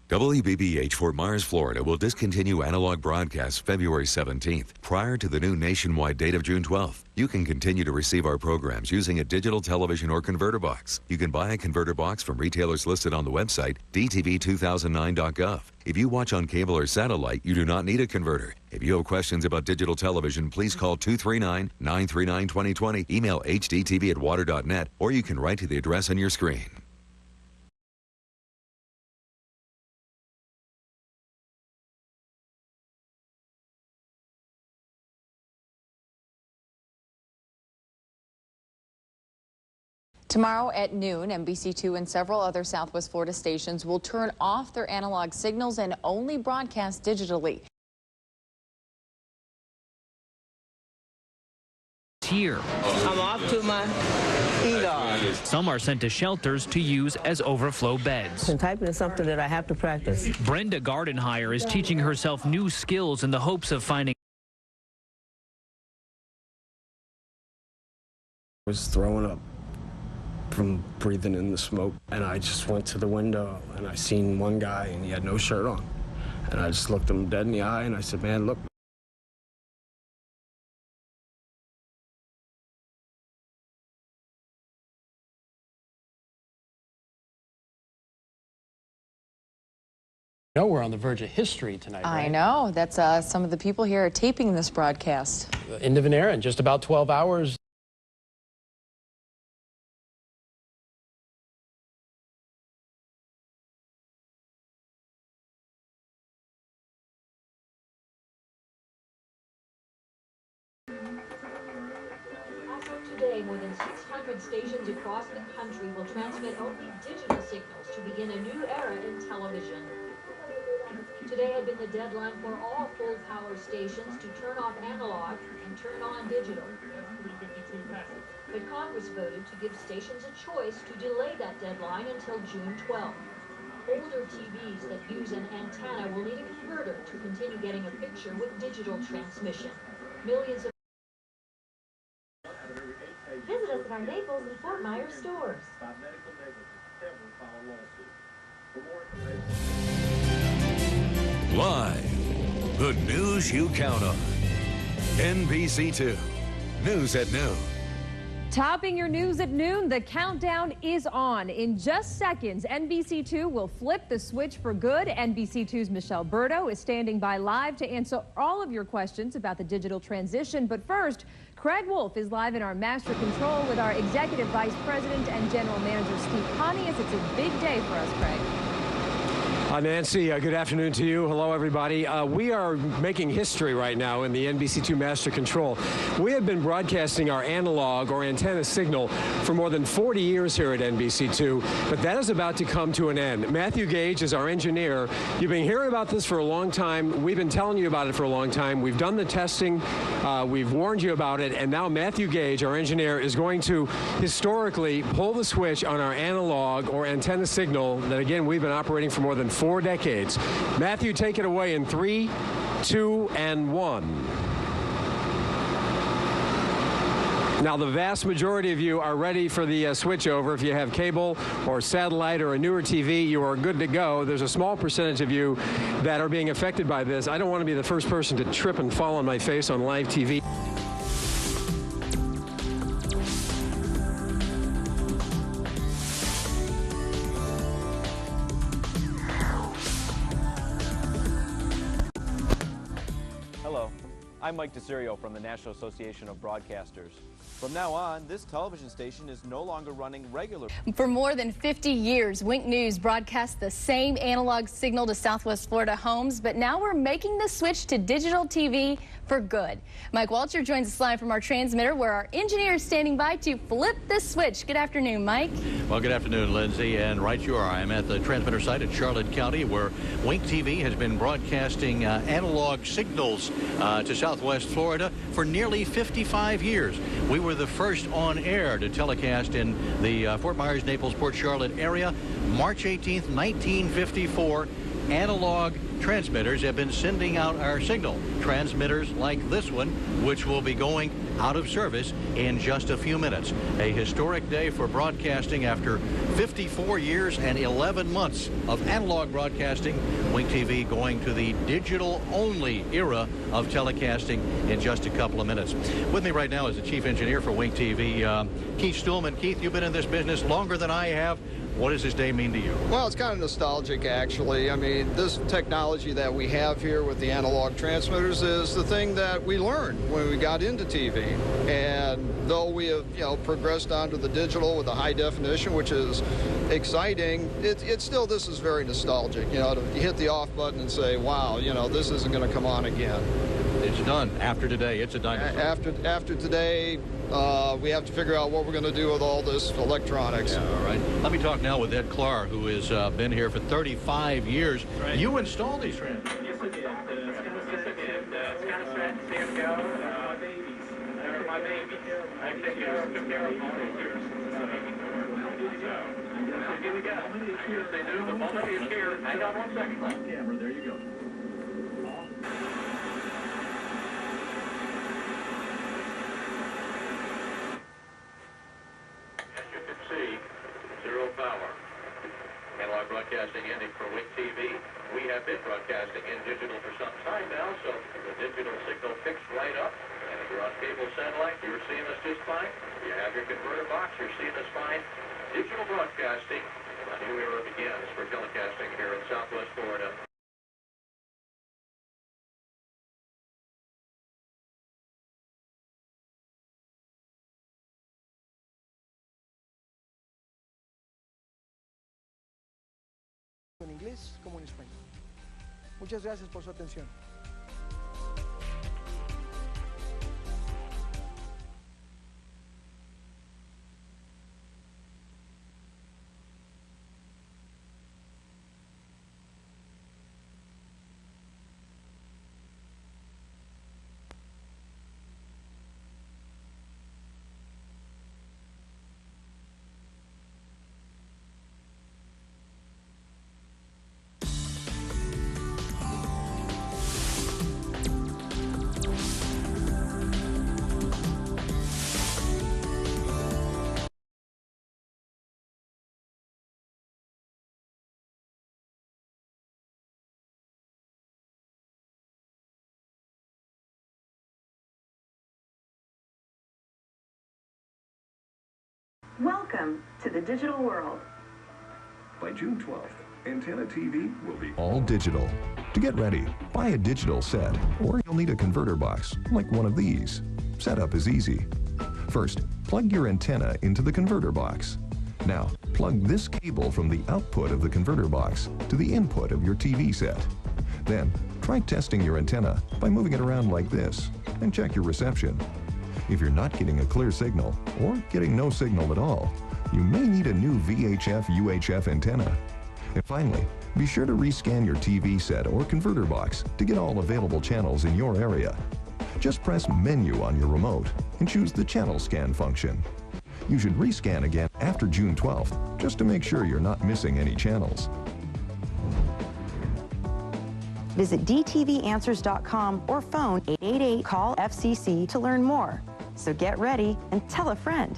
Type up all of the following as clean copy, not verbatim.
WBBH Fort Myers, Florida will discontinue analog broadcasts February 17th prior to the new nationwide date of June 12th. You can continue to receive our programs using a digital television or converter box. You can buy a converter box from retailers listed on the website dtv2009.gov. If you watch on cable or satellite, you do not need a converter. If you have questions about digital television, please call 239-939-2020, email hdtv@water.net, or you can write to the address on your screen. Tomorrow at noon, NBC2 and several other Southwest Florida stations will turn off their analog signals and only broadcast digitally. Here. I'm off to my ER. Some are sent to shelters to use as overflow beds. And typing is something that I have to practice. Brenda Gardenhire is teaching herself new skills in the hopes of finding. I was throwing up from breathing in the smoke, and I just went to the window and I seen one guy and he had no shirt on, and I just looked him dead in the eye and I said, man, look. No, we're on the verge of history tonight, right? I know. That's some of the people here are taping this broadcast. The end of an era in just about 12 hours. Today, more than 600 stations across the country will transmit only digital signals to begin a new era in television. Today had been the deadline for all full-power stations to turn off analog and turn on digital. But Congress voted to give stations a choice to delay that deadline until June 12th. Older TVs that use an antenna will need a converter to continue getting a picture with digital transmission. Millions of Visit us at our Naples and Fort Myers stores. Live, the news you count on. NBC2, News at Noon. Topping your news at noon, the countdown is on. In just seconds, NBC2 will flip the switch for good. NBC2's Michelle Berto is standing by live to answer all of your questions about the digital transition. But first, Craig Wolf is live in our master control with our Executive Vice President and General Manager Steve Pontius. It's a big day for us, Craig. Hi, Nancy. Good afternoon to you. Hello, everybody. We are making history right now in the NBC2 Master Control. We have been broadcasting our analog or antenna signal for more than 40 years here at NBC2, but that is about to come to an end. Matthew Gage is our engineer. You've been hearing about this for a long time. We've been telling you about it for a long time. We've done the testing. We've warned you about it. And now Matthew Gage, our engineer, is going to historically pull the switch on our analog or antenna signal that, again, we've been operating for more than 4 decades. Matthew, take it away in 3, 2, and 1. Now, the vast majority of you are ready for the switch over. If you have cable or satellite or a newer TV, you are good to go. There's a small percentage of you that are being affected by this. I don't want to be the first person to trip and fall on my face on live TV. I'm Mike DeSirio from the National Association of Broadcasters. From now on, this television station is no longer running regular. For more than 50 years, Wink News broadcast the same analog signal to Southwest Florida homes, but now we're making the switch to digital TV for good. Mike Walter joins us live from our transmitter, where our engineer is standing by to flip the switch. Good afternoon, Mike. Well, good afternoon, Lindsay, and right you are. I'm at the transmitter site at Charlotte County, where Wink TV has been broadcasting analog signals to Southwest Florida for nearly 55 years. We were the first on air to telecast in the Fort Myers, Naples, Port Charlotte area. March 18th, 1954, analog transmitters have been sending out our signal. transmitters like this one, which will be going out of service in just a few minutes. A historic day for broadcasting after 54 years and 11 months of analog broadcasting. Wink TV going to the digital-only era of telecasting in just a couple of minutes. With me right now is the chief engineer for Wink TV, Keith Stuhlman. Keith, you've been in this business longer than I have. What does this day mean to you? Well, it's kind of nostalgic, actually. I mean, this technology that we have here with the analog transmitters is the thing that we learned when we got into TV. And though we have, progressed onto the digital with the high definition, which is exciting, it's still, this is very nostalgic, to hit the off button and say, wow, this isn't going to come on again. It's done. After today, it's a dinosaur. After today, we have to figure out what we're going to do with all this electronics. Yeah, all right. Let me talk now with Ed Clark, who has been here for 35 years. Right. You installed these transmitters. Yes, I did. Stand go. My babies. My babies. I take care of them. Here we go. They do. The moment is here. Hang on 1 second. On camera. There you go. Power. Analog broadcasting ending for Wink TV. We have been broadcasting in digital for some time now, so the digital signal picks right up. And if you're on cable satellite, you're seeing us just fine. You have your converter box, you're seeing us fine. Digital broadcasting, a new era begins for telecasting here in Southwest Florida. En inglés como en español. Muchas gracias por su atención. Welcome to the digital world. By June 12th, Antenna TV will be all digital. To get ready, buy a digital set, or you'll need a converter box, like one of these. Setup is easy. First, plug your antenna into the converter box. Now, plug this cable from the output of the converter box to the input of your TV set. Then, try testing your antenna by moving it around like this, and check your reception. If you're not getting a clear signal, or getting no signal at all, you may need a new VHF-UHF antenna. And finally, be sure to rescan your TV set or converter box to get all available channels in your area. Just press Menu on your remote and choose the Channel Scan function. You should rescan again after June 12th, just to make sure you're not missing any channels. Visit dtvanswers.com or phone 888-CALL-FCC to learn more. So get ready and tell a friend.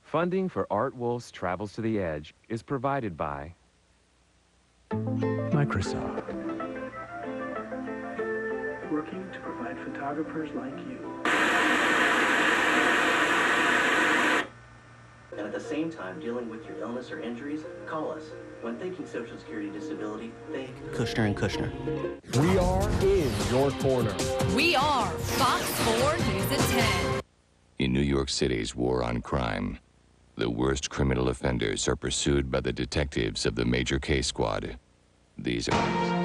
Funding for Art Wolf's Travels to the Edge is provided by Microsoft. Working to provide photographers like you. And at the same time dealing with your illness or injuries, call us. When thinking Social Security disability, think Kushner & Kushner. We are in your corner. We are Fox 4 News at 10. In New York City's war on crime, the worst criminal offenders are pursued by the detectives of the Major Case Squad. These are...